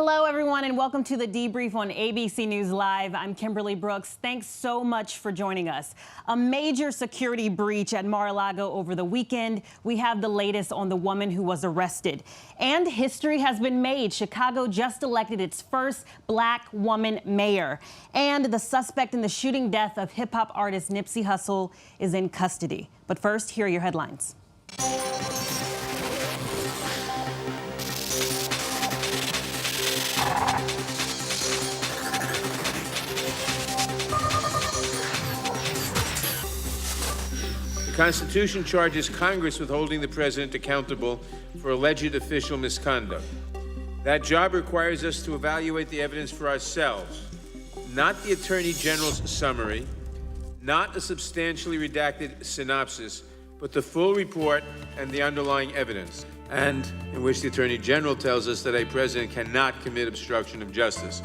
Hello, everyone, and welcome to the Debrief on ABC News Live. I'm Kimberly Brooks. Thanks so much for joining us. A major security breach at Mar-A-Lago over the weekend. We have the latest on the woman who was arrested. And history has been made. Chicago just elected its first black woman mayor. And the suspect in the shooting death of hip-hop artist Nipsey Hussle is in custody. But first, here are your headlines. The Constitution charges Congress with holding the president accountable for alleged official misconduct. That job requires us to evaluate the evidence for ourselves, not the Attorney General's summary, not a substantially redacted synopsis, but the full report and the underlying evidence, and in which the Attorney General tells us that a president cannot commit obstruction of justice.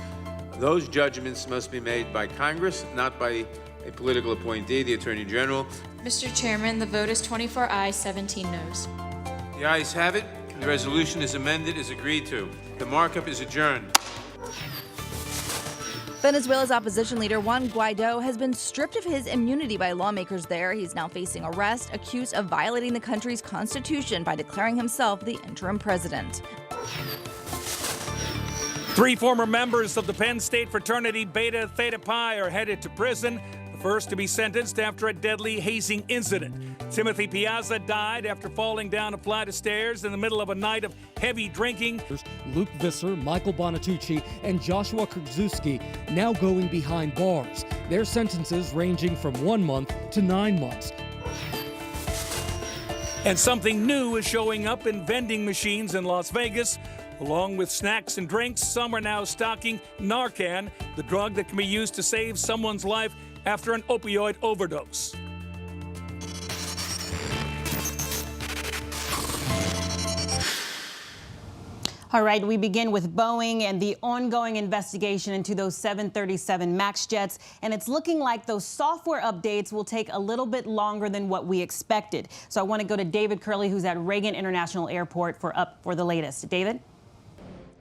Those judgments must be made by Congress, not by a political appointee, the Attorney General. Mr. Chairman, the vote is 24 ayes, 17 noes. The ayes have it. The resolution is amended as agreed to. The markup is adjourned. Venezuela's opposition leader Juan Guaido has been stripped of his immunity by lawmakers there. He's now facing arrest, accused of violating the country's constitution by declaring himself the interim president. 3 former members of the Penn State fraternity Beta Theta Pi are headed to prison, the first to be sentenced after a deadly hazing incident. Timothy Piazza died after falling down a flight of stairs in the middle of a night of heavy drinking. Luke Visser, Michael Bonatucci, and Joshua Krzyzewski now going behind bars. Their sentences ranging from 1 month to 9 months. And something new is showing up in vending machines in Las Vegas. Along with snacks and drinks, some are now stocking Narcan, the drug that can be used to save someone's life after an opioid overdose. All right, we begin with Boeing and the ongoing investigation into those 737 MAX jets, and it's looking like those software updates will take a little bit longer than what we expected. So I want to go to David Curley, who's at Reagan International Airport, for the latest. David?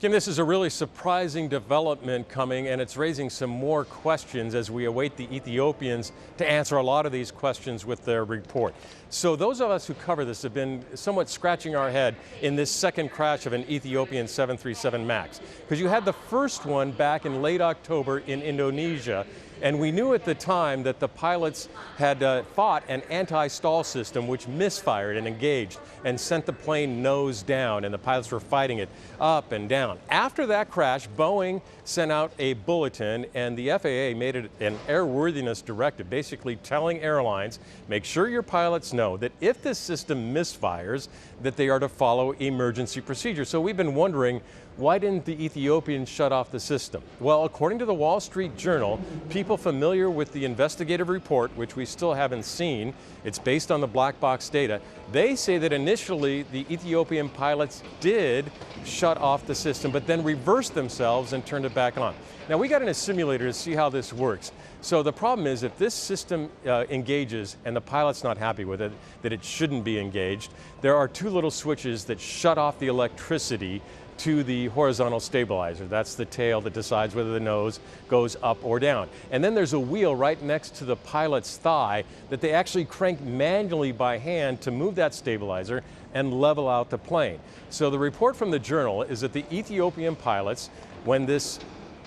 Kim, this is a really surprising development coming, and it's raising some more questions as we await the Ethiopians to answer a lot of these questions with their report. So those of us who cover this have been somewhat scratching our head in this second crash of an Ethiopian 737 MAX. Because you had the first one back in late October in Indonesia, and we knew at the time that the pilots had fought an anti-stall system which misfired and engaged and sent the plane nose down, and the pilots were fighting it up and down. After that crash, Boeing sent out a bulletin, and the FAA made it an airworthiness directive, basically telling airlines, make sure your pilots know that if this system misfires, that they are to follow emergency procedures. So we've been wondering, why didn't the Ethiopians shut off the system? Well, according to the Wall Street Journal, people familiar with the investigative report, which we still haven't seen, it's based on the black box data, they say that initially the Ethiopian pilots did shut off the system, but then reversed themselves and turned it back on. Now, we got in a simulator to see how this works. So the problem is, if this system engages and the pilot's not happy with it, that it shouldn't be engaged, there are 2 little switches that shut off the electricity to the horizontal stabilizer. That's the tail that decides whether the nose goes up or down. And then there's a wheel right next to the pilot's thigh that they actually crank manually by hand to move that stabilizer and level out the plane. So the report from the Journal is that the Ethiopian pilots, when this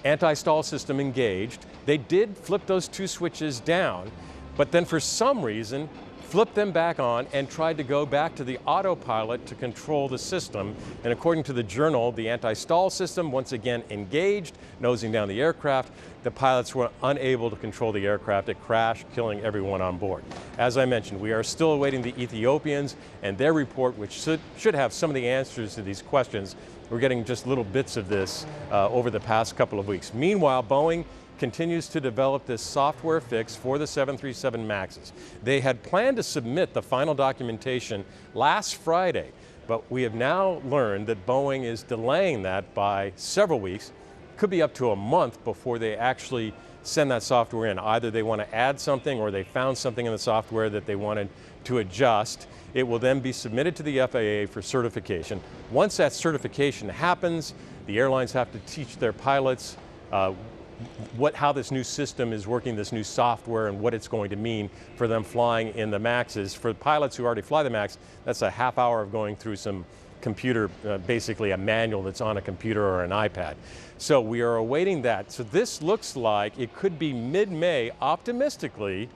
anti-stall system engaged, they did flip those 2 switches down, but then for some reason flipped them back on and tried to go back to the autopilot to control the system. And according to the Journal, the anti-stall system once again engaged, nosing down the aircraft. The pilots were unable to control the aircraft. It crashed, killing everyone on board. As I mentioned, we are still awaiting the Ethiopians and their report, which should have some of the answers to these questions. We're getting just little bits of this over the past couple of weeks. Meanwhile, Boeing continues to develop this software fix for the 737 MAXs. They had planned to submit the final documentation last Friday, but we have now learned that Boeing is delaying that by several weeks. Could be up to a month before they actually send that software in. Either they want to add something or they found something in the software that they wanted to adjust. It will then be submitted to the FAA for certification. Once that certification happens, The airlines have to teach their pilots how this new system is working, this new software, and what it's going to mean for them flying in the MAXs. For pilots who already fly the MAX, that's a half hour of going through some computer, basically a manual that's on a computer or an iPad. So we are awaiting that. So this looks like it could be mid-May, optimistically,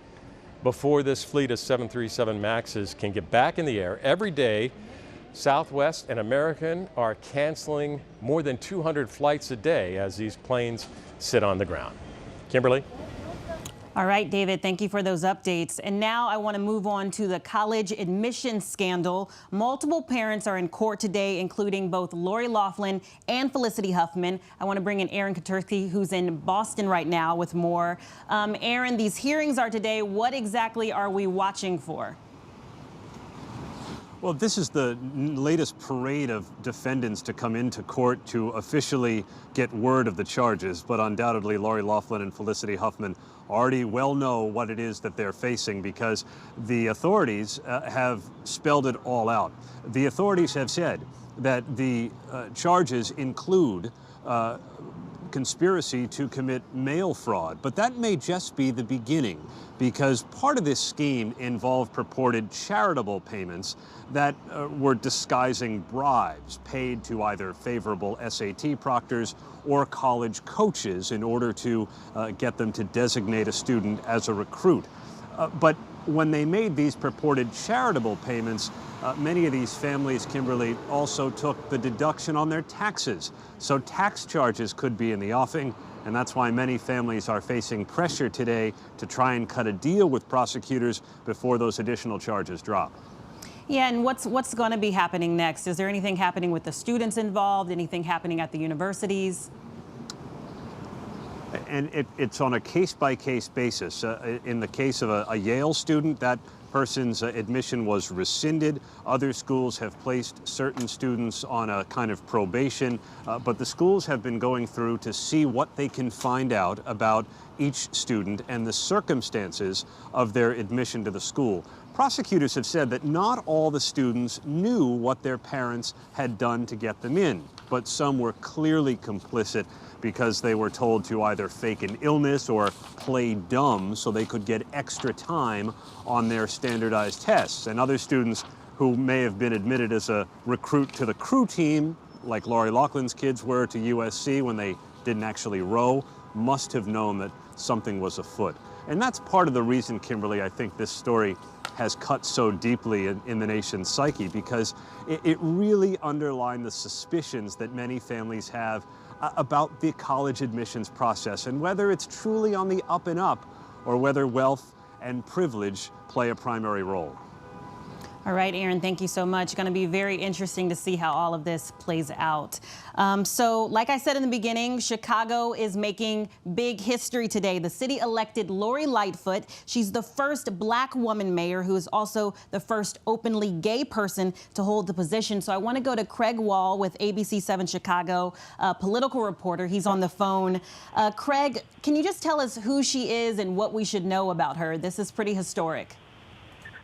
before this fleet of 737 MAXs can get back in the air. Every day, Southwest and American are canceling more than 200 flights a day as these planes sit on the ground. Kimberly? All right, David, thank you for those updates. And now I want to move on to the college admissions scandal. Multiple parents are in court today, including both Lori Loughlin and Felicity Huffman. I want to bring in Aaron Katurski, who's in Boston right now with more. Aaron, these hearings are today. What exactly are we watching for? Well, this is the latest parade of defendants to come into court to officially get word of the charges. But undoubtedly, Lori Loughlin and Felicity Huffman already well know what it is that they're facing, because the authorities have spelled it all out. The authorities have said that the charges include conspiracy to commit mail fraud. But that may just be the beginning, because part of this scheme involved purported charitable payments that were disguising bribes paid to either favorable SAT proctors or college coaches in order to get them to designate a student as a recruit. But when they made these purported charitable payments, many of these families, Kimberly, also took the deduction on their taxes. So tax charges could be in the offing, and that's why many families are facing pressure today to try and cut a deal with prosecutors before those additional charges drop. Yeah, and what's going to be happening next? Is there anything happening with the students involved? Anything happening at the universities? And it's on a case-by-case basis. In the case of a Yale student, that person's admission was rescinded. Other schools have placed certain students on a kind of probation, but the schools have been going through to see what they can find out about each student and the circumstances of their admission to the school. Prosecutors have said that not all the students knew what their parents had done to get them in, but some were clearly complicit because they were told to either fake an illness or play dumb so they could get extra time on their standardized tests. And other students who may have been admitted as a recruit to the crew team, like Lori Loughlin's kids were to USC when they didn't actually row, must have known that something was afoot. And that's part of the reason, Kimberly, I think this story has cut so deeply in the nation's psyche, because it really underlined the suspicions that many families have about the college admissions process and whether it's truly on the up and up or whether wealth and privilege play a primary role. All right, Aaron, thank you so much. Going to be very interesting to see how all of this plays out. So like I said in the beginning, Chicago is making big history today. The city elected Lori Lightfoot. She's the first Black woman mayor, who is also the first openly gay person to hold the position. So I want to go to Craig Wall with ABC 7 Chicago, political reporter. He's on the phone. Craig, can you just tell us who she is and what we should know about her? This is pretty historic.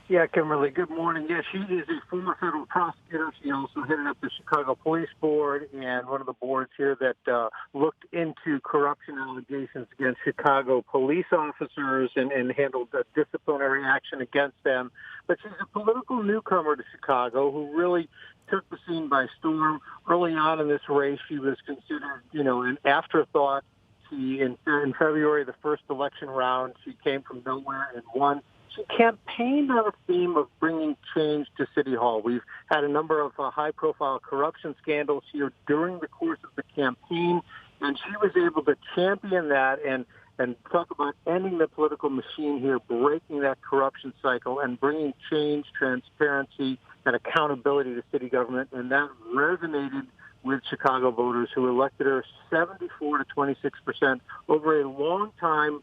Yeah, Kimberly, good morning. Yeah, she is a former federal prosecutor. She also headed up the Chicago Police Board and one of the boards here that looked into corruption allegations against Chicago police officers and handled disciplinary action against them. But she's a political newcomer to Chicago who really took the scene by storm. Early on in this race, she was considered, an afterthought. In February, the first election round, she came from nowhere and won. She campaigned on a theme of bringing change to City Hall. We've had a number of high-profile corruption scandals here during the course of the campaign, and she was able to champion that and talk about ending the political machine here, breaking that corruption cycle, and bringing change, transparency, and accountability to city government, and that resonated with Chicago voters who elected her 74 to 26% over a long-time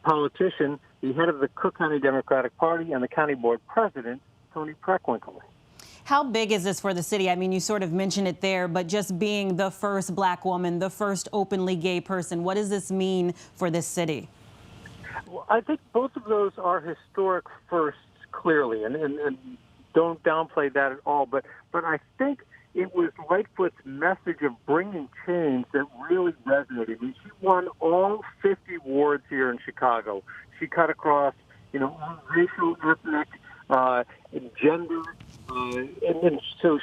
politician, the head of the Cook County Democratic Party and the county board president, Tony Preckwinkle. How big is this for the city? I mean, you sort of mentioned it there, but just being the first Black woman, the first openly gay person, what does this mean for this city? Well, I think both of those are historic firsts, clearly, and don't downplay that at all. But I think it was Lightfoot's message of bringing change that really resonated. I mean, she won all 50 wards here in Chicago. She cut across, all racial, ethnic, gender, and then so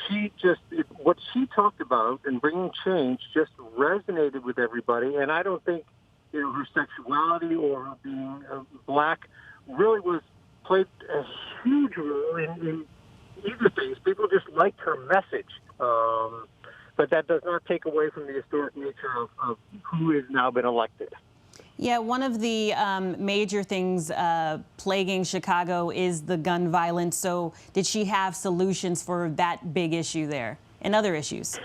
what she talked about and bringing change just resonated with everybody. And I don't think, her sexuality or her being black really played a huge role in either things. People just liked her message. But that does not take away from the historic nature of who has now been elected. Yeah, one of the major things plaguing Chicago is the gun violence. So did she have solutions for that big issue there and other issues?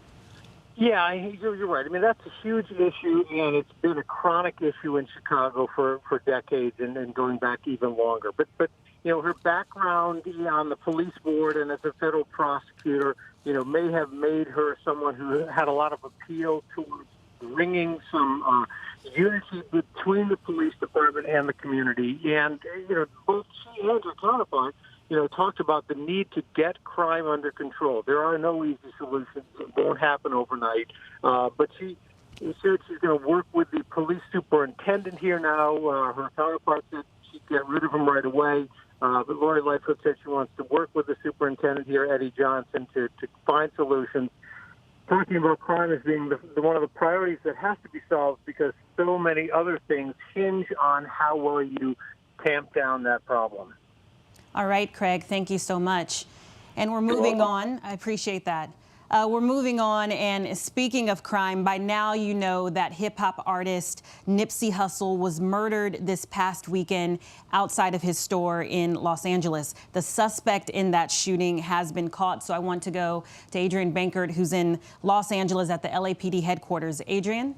Yeah, you're right. I mean, that's a huge issue, and it's been a chronic issue in Chicago for decades and going back even longer. But her background on the police board and as a federal prosecutor, may have made her someone who had a lot of appeal towards bringing some unity between the police department and the community. And, both she and her counterpart, talked about the need to get crime under control. There are no easy solutions. It won't happen overnight. But she said she's going to work with the police superintendent here now. Her counterpart said she'd get rid of him right away. But Lori Lightfoot said she wants to work with the superintendent here, Eddie Johnson, to find solutions. Talking about crime as being one of the priorities that has to be solved because so many other things hinge on how well you tamp down that problem. All right, Craig, thank you so much. And we're moving on. I appreciate that. We're moving on, and speaking of crime, by now you know that hip-hop artist Nipsey Hussle was murdered this past weekend outside of his store in Los Angeles. The suspect in that shooting has been caught, so I want to go to Adrian Bankert, who's in Los Angeles at the LAPD headquarters. Adrian?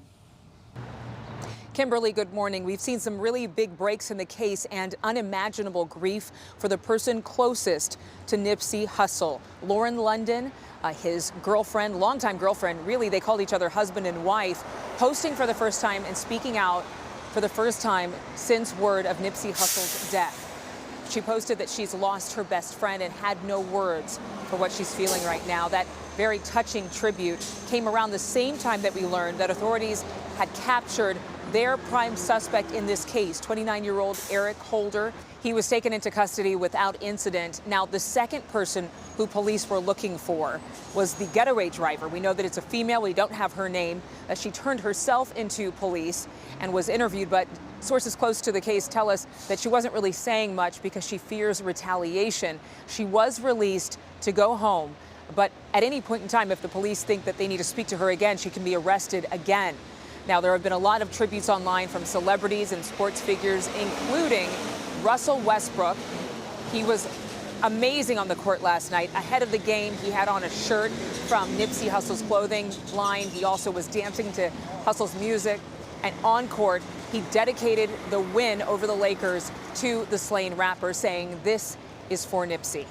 Kimberly, good morning. We've seen some really big breaks in the case and unimaginable grief for the person closest to Nipsey Hussle. Lauren London, his girlfriend, longtime girlfriend, really they called each other husband and wife, posting for the first time and speaking out for the first time since word of Nipsey Hussle's death. She posted that she's lost her best friend and had no words for what she's feeling right now. That very touching tribute came around the same time that we learned that authorities had captured their prime suspect in this case, 29-year-old Eric Holder. He was taken into custody without incident. Now, the second person who police were looking for was the getaway driver. We know that it's a female. We don't have her name. She turned herself into police and was interviewed, but sources close to the case tell us that she wasn't really saying much because she fears retaliation. She was released to go home, but at any point in time, if the police think that they need to speak to her again, she can be arrested again. Now, there have been a lot of tributes online from celebrities and sports figures, including Russell Westbrook. He was amazing on the court last night. Ahead of the game, he had on a shirt from Nipsey Hussle's clothing line. He also was dancing to Hussle's music. And on court, he dedicated the win over the Lakers to the slain rapper, saying, "This is for Nipsey."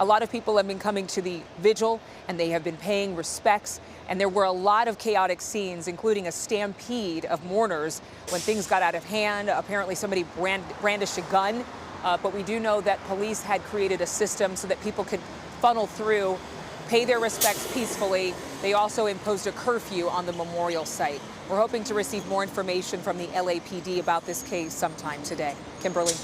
A lot of people have been coming to the vigil, and they have been paying respects. And there were a lot of chaotic scenes, including a stampede of mourners when things got out of hand. Apparently somebody brandished a gun. But we do know that police had created a system so that people could funnel through, pay their respects peacefully. They also imposed a curfew on the memorial site. We're hoping to receive more information from the LAPD about this case sometime today. Kimberly.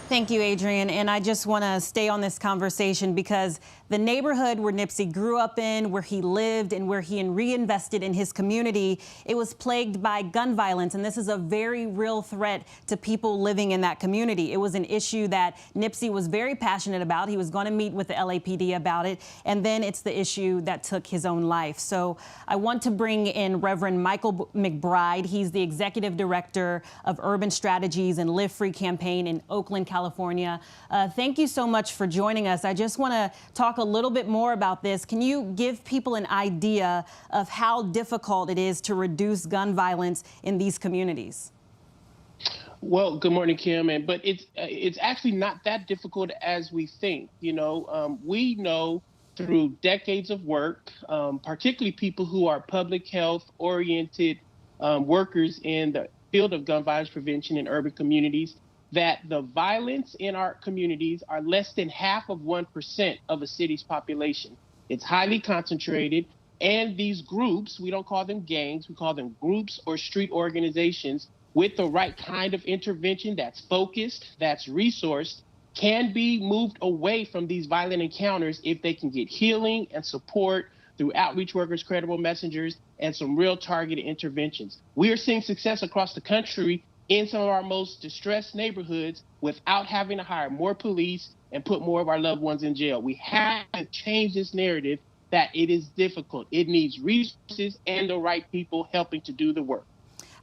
Thank you, Adrian. And I just want to stay on this conversation because the neighborhood where Nipsey grew up in, where he lived, and where he reinvested in his community, it was plagued by gun violence. And this is a very real threat to people living in that community. It was an issue that Nipsey was very passionate about. He was going to meet with the LAPD about it. And then it's the issue that took his own life. So I want to bring in Reverend Michael McBride. He's the executive director of Urban Strategies and Live Free campaign in Oakland, California. Thank you so much for joining us. I just want to talk a little bit more about this. Can you give people an idea of how difficult it is to reduce gun violence in these communities? Well, good morning, Kim. But it's actually not that difficult as we think. We know through decades of work, particularly people who are public health oriented workers in the field of gun violence prevention in urban communities, that the violence in our communities are less than 0.5% of a city's population. It's highly concentrated. And these groups, we don't call them gangs, we call them groups or street organizations with the right kind of intervention that's focused, that's resourced, can be moved away from these violent encounters if they can get healing and support through outreach workers, credible messengers, and some real targeted interventions. We are seeing success across the country in some of our most distressed neighborhoods without having to hire more police and put more of our loved ones in jail. We have to change this narrative that it is difficult. It needs resources and the right people helping to do the work.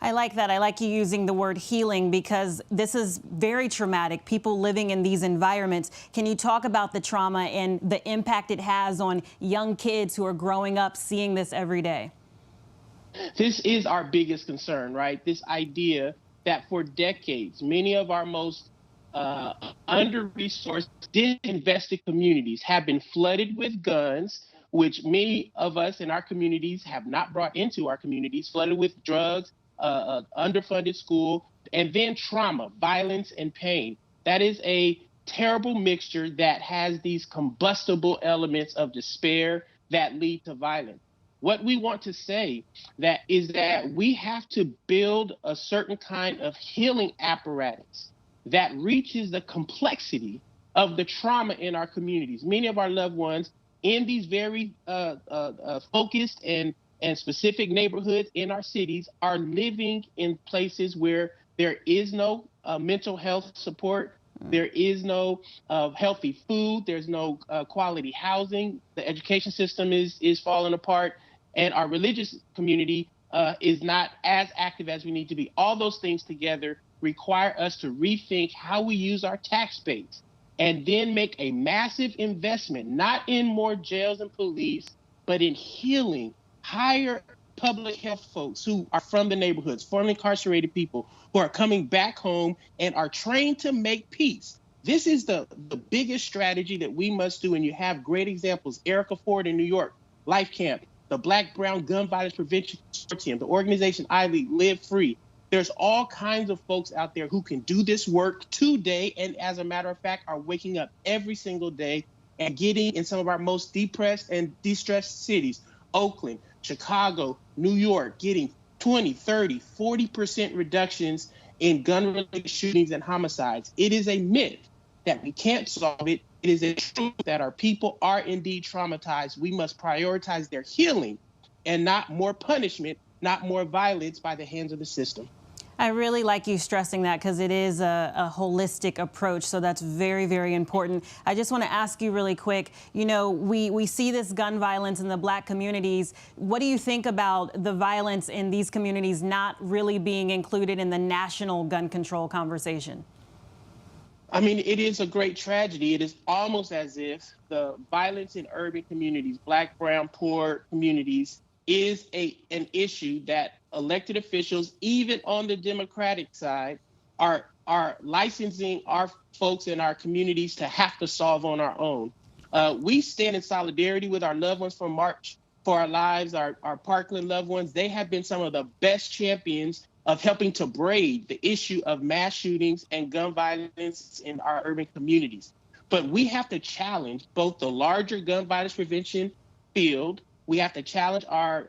I like that. I like you using the word healing because this is very traumatic. People living in these environments. Can you talk about the trauma and the impact it has on young kids who are growing up seeing this every day? This is our biggest concern, right? This idea that for decades, many of our most under-resourced, disinvested communities have been flooded with guns, which many of us in our communities have not brought into our communities, flooded with drugs, underfunded school, and then trauma, violence, and pain. That is a terrible mixture that has these combustible elements of despair that lead to violence. What we want to say is that we have to build a certain kind of healing apparatus that reaches the complexity of the trauma in our communities. Many of our loved ones in these very focused and specific neighborhoods in our cities are living in places where there is no mental health support, there is no healthy food, there's no quality housing, the education system is falling apart, and our religious community is not as active as we need to be. All those things together require us to rethink how we use our tax base and then make a massive investment, not in more jails and police, but in healing, hire public health folks who are from the neighborhoods, formerly incarcerated people who are coming back home and are trained to make peace. This is the biggest strategy that we must do, and you have great examples. Erica Ford in New York, Life Camp, the Black Brown Gun Violence Prevention Consortium, the organization I lead, Live Free. There's all kinds of folks out there who can do this work today, and as a matter of fact, are waking up every single day and getting in some of our most depressed and distressed cities, Oakland, Chicago, New York, getting 20, 30, 40% reductions in gun-related shootings and homicides. It is a myth that we can't solve it. It is a truth that our people are indeed traumatized. We must prioritize their healing and not more punishment, not more violence by the hands of the system. I really like you stressing that because it is a holistic approach. So that's very, very important. I just want to ask you really quick, you know, we see this gun violence in the Black communities. What do you think about the violence in these communities not really being included in the national gun control conversation? I mean, it is a great tragedy. It is almost as if the violence in urban communities, Black, brown, poor communities, is an issue that elected officials, even on the Democratic side, are licensing our folks in our communities to have to solve on our own. We stand in solidarity with our loved ones from March for Our Lives, our Parkland loved ones. They have been some of the best champions of helping to braid the issue of mass shootings and gun violence in our urban communities. But we have to challenge both the larger gun violence prevention field. We have to challenge our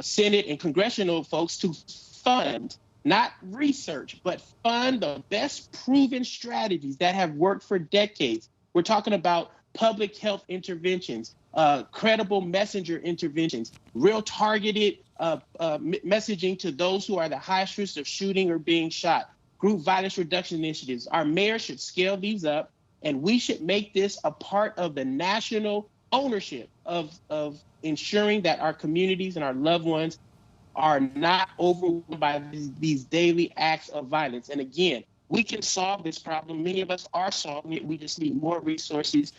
Senate and congressional folks to fund, not research, but fund the best proven strategies that have worked for decades. We're talking about public health interventions, credible messenger interventions, real targeted messaging to those who are the highest risk of shooting or being shot, group violence reduction initiatives. Our mayor should scale these up, and we should make this a part of the national ownership of ensuring that our communities and our loved ones are not overwhelmed by these daily acts of violence. And again, we can solve this problem. Many of us are solving it. We just need more resources.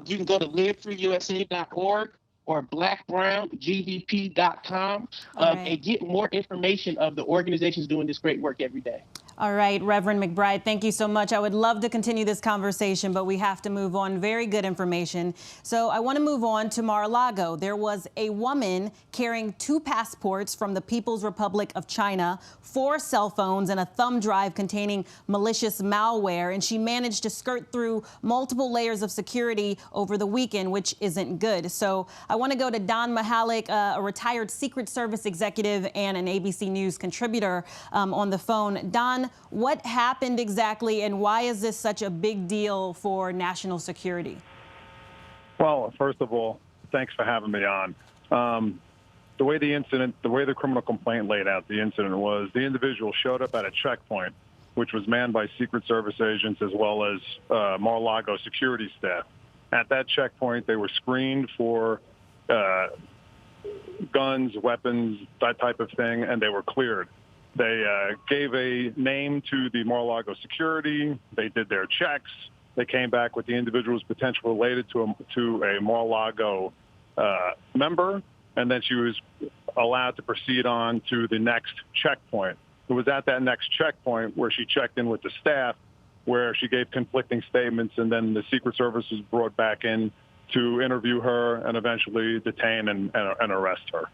You can go to livefreeusa.org or blackbrowngvp.com and get more information of the organizations doing this great work every day. All right, Reverend McBride, thank you so much. I would love to continue this conversation, but we have to move on. Very good information. So I want to move on to Mar-a-Lago. There was a woman carrying 2 passports from the People's Republic of China, 4 cell phones, and a thumb drive containing malicious malware, and she managed to skirt through multiple layers of security over the weekend, which isn't good. So I want to go to Don Mihalik, a retired Secret Service executive and an ABC News contributor on the phone. Don, what happened exactly, and why is this such a big deal for national security? Well, first of all, thanks for having me on. The way the criminal complaint laid out the incident was the individual showed up at a checkpoint, which was manned by Secret Service agents as well as Mar-a-Lago security staff. At that checkpoint, they were screened for guns, weapons, that type of thing, and they were cleared. They gave a name to the Mar-a-Lago security. They did their checks. They came back with the individuals potentially related to a Mar-a-Lago member, and then she was allowed to proceed on to the next checkpoint. It was at that next checkpoint where she checked in with the staff, where she gave conflicting statements, and then the Secret Service was brought back in to interview her and eventually detain and arrest her.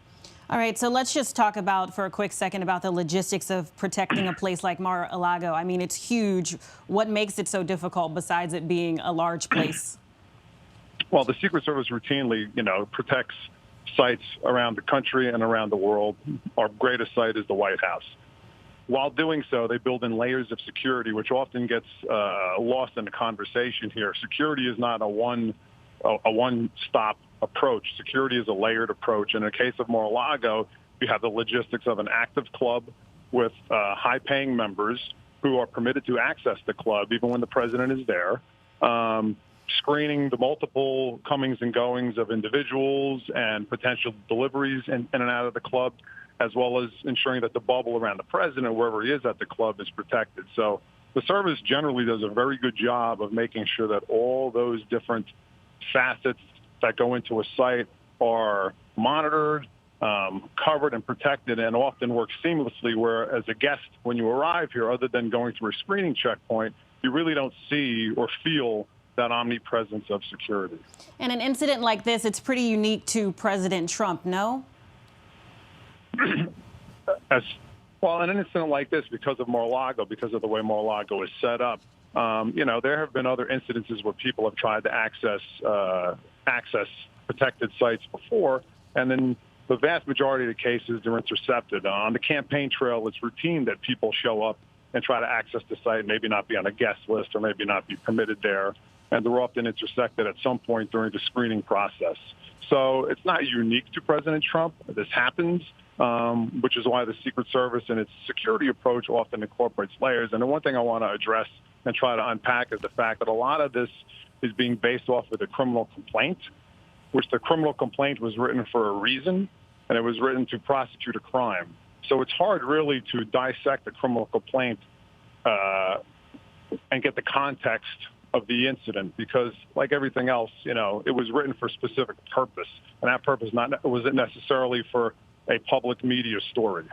All right, so let's just talk for a quick second about the logistics of protecting a place like Mar-a-Lago. I mean, it's huge. What makes it so difficult besides it being a large place? Well, the Secret Service routinely, protects sites around the country and around the world. Our greatest site is the White House. While doing so, they build in layers of security, which often gets lost in the conversation here. Security is not a one-stop approach. Security is a layered approach. In the case of Mar-a-Lago, you have the logistics of an active club with high-paying members who are permitted to access the club even when the president is there, screening the multiple comings and goings of individuals and potential deliveries in and out of the club, as well as ensuring that the bubble around the president, wherever he is at the club, is protected. So the service generally does a very good job of making sure that all those different facets that go into a site are monitored, covered and protected, and often work seamlessly, where as a guest, when you arrive here, other than going through a screening checkpoint, you really don't see or feel that omnipresence of security. And an incident like this, it's pretty unique to President Trump, no? Well, in an incident like this, because of Mar-a-Lago, because of the way Mar-a-Lago is set up, there have been other incidences where people have tried to access protected sites before, and then the vast majority of the cases, they're intercepted. On the campaign trail, it's routine that people show up and try to access the site, maybe not be on a guest list or maybe not be permitted there, and they're often intersected at some point during the screening process. So it's not unique to President Trump. This happens, which is why the Secret Service and its security approach often incorporates layers. And the one thing I want to address and try to unpack is the fact that a lot of this is being based off of the criminal complaint, which the criminal complaint was written for a reason, and it was written to prosecute a crime. So it's hard really to dissect the criminal complaint and get the context of the incident, because like everything else, it was written for a specific purpose, and that purpose wasn't necessarily for a public media story.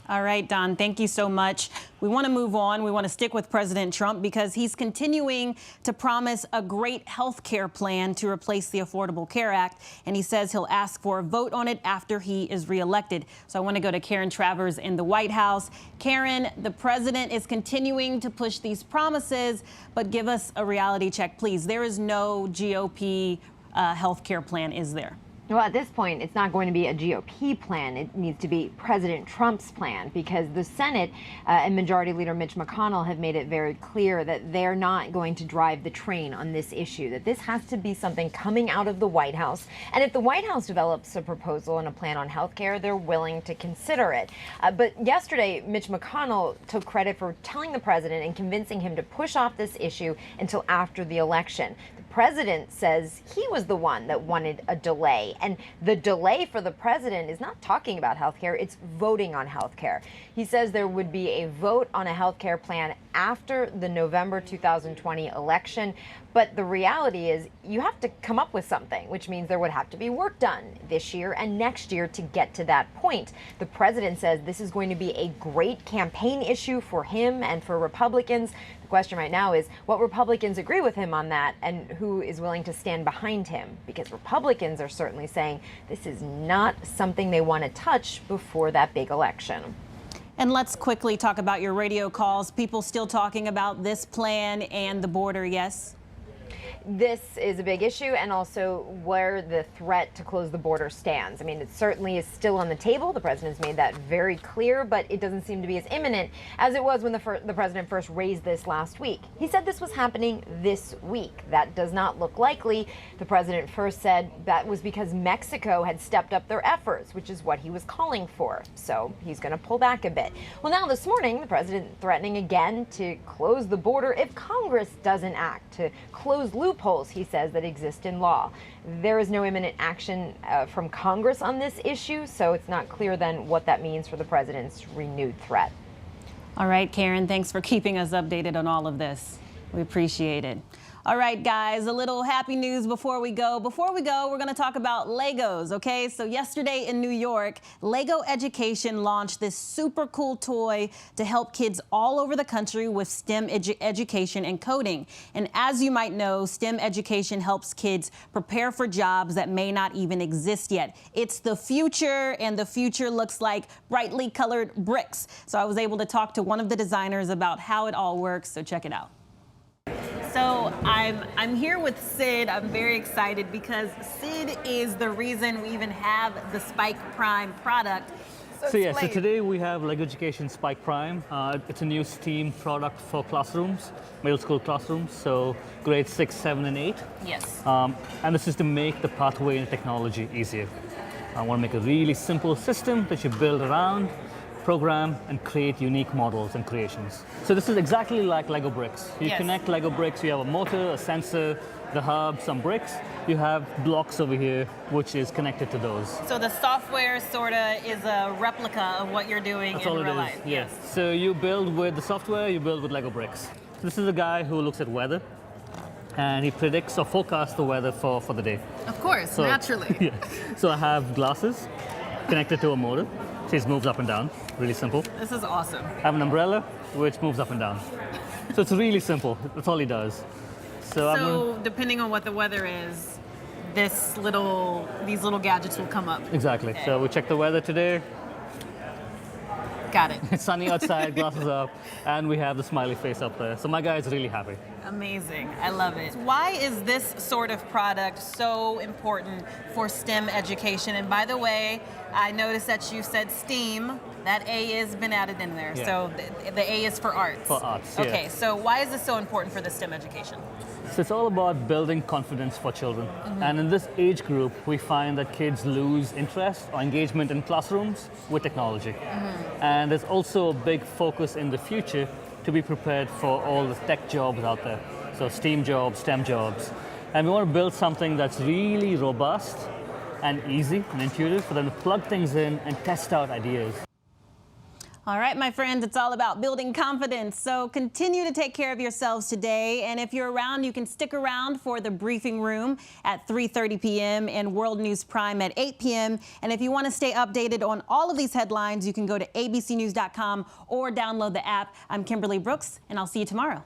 All right, Don, thank you so much. We want to move on. We want to stick with President Trump because he's continuing to promise a great health care plan to replace the Affordable Care Act, and he says he'll ask for a vote on it after he is reelected. So I want to go to Karen Travers in the White House. Karen, the president is continuing to push these promises, but give us a reality check, please. There is no GOP health care plan, is there? Well, at this point, it's not going to be a GOP plan. It needs to be President Trump's plan, because the Senate and Majority Leader Mitch McConnell have made it very clear that they're not going to drive the train on this issue, that this has to be something coming out of the White House. And if the White House develops a proposal and a plan on health care, they're willing to consider it. But yesterday, Mitch McConnell took credit for telling the president and convincing him to push off this issue until after the election. The president says he was the one that wanted a delay. And the delay for the president is not talking about healthcare, it's voting on healthcare. He says there would be a vote on a healthcare plan after the November 2020 election. But the reality is you have to come up with something, which means there would have to be work done this year and next year to get to that point. The president says this is going to be a great campaign issue for him and for Republicans. The question right now is what Republicans agree with him on that and who is willing to stand behind him, because Republicans are certainly saying this is not something they want to touch before that big election. And let's quickly talk about your radio calls. People still talking about this plan and the border, yes? This is a big issue, and also where the threat to close the border stands. I mean, it certainly is still on the table. The president's made that very clear, but it doesn't seem to be as imminent as it was when the president first raised this last week. He said this was happening this week. That does not look likely. The president first said that was because Mexico had stepped up their efforts, which is what he was calling for. So he's going to pull back a bit. Well, now this morning, the president threatening again to close the border if Congress doesn't act, to close loopholes, he says, that exist in law. There is no imminent action from Congress on this issue, so it's not clear then what that means for the president's renewed threat. All right, Karen, thanks for keeping us updated on all of this. We appreciate it. All right, guys, a little happy news before we go. Before we go, we're going to talk about Legos, okay? So yesterday in New York, Lego Education launched this super cool toy to help kids all over the country with STEM education and coding. And as you might know, STEM education helps kids prepare for jobs that may not even exist yet. It's the future, and the future looks like brightly colored bricks. So I was able to talk to one of the designers about how it all works, so check it out. So I'm here with Sid. I'm very excited because Sid is the reason we even have the Spike Prime product. So today we have Lego Education Spike Prime. It's a new STEAM product for classrooms, middle school classrooms, so grades 6, 7, and 8. Yes. And this is to make the pathway in technology easier. I want to make a really simple system that you build around, program, and create unique models and creations. So this is exactly like Lego bricks. You connect Lego bricks, you have a motor, a sensor, the hub, some bricks. You have blocks over here, which is connected to those. So the software sort of is a replica of what you're doing That's in all real it is. life. Yes. So you build with the software, you build with Lego bricks. This is a guy who looks at weather, and he predicts or forecasts the weather for the day. Of course, So, naturally. Yeah. So I have glasses connected to a motor. So it moves up and down, really simple. This is awesome. I have an umbrella, which moves up and down. So it's really simple, that's all he does. So depending on what the weather is, these little gadgets will come up. Exactly, so we check the weather today. Got it. It's sunny outside, glasses up, and we have the smiley face up there. So my guy is really happy. Amazing, I love it. Why is this sort of product so important for STEM education? And by the way, I noticed that you said STEAM. That A has been added in there. Yeah. So the A is for arts. For arts, Okay, so why is this so important for the STEM education? So it's all about building confidence for children. And in this age group, we find that kids lose interest or engagement in classrooms with technology. And there's also a big focus in the future to be prepared for all the tech jobs out there. So STEAM jobs, STEM jobs. And we want to build something that's really robust and easy and intuitive for them to plug things in and test out ideas. All right, my friends, it's all about building confidence. So continue to take care of yourselves today. And if you're around, you can stick around for the briefing room at 3:30 p.m. and World News Prime at 8 p.m. And if you want to stay updated on all of these headlines, you can go to abcnews.com or download the app. I'm Kimberly Brooks, and I'll see you tomorrow.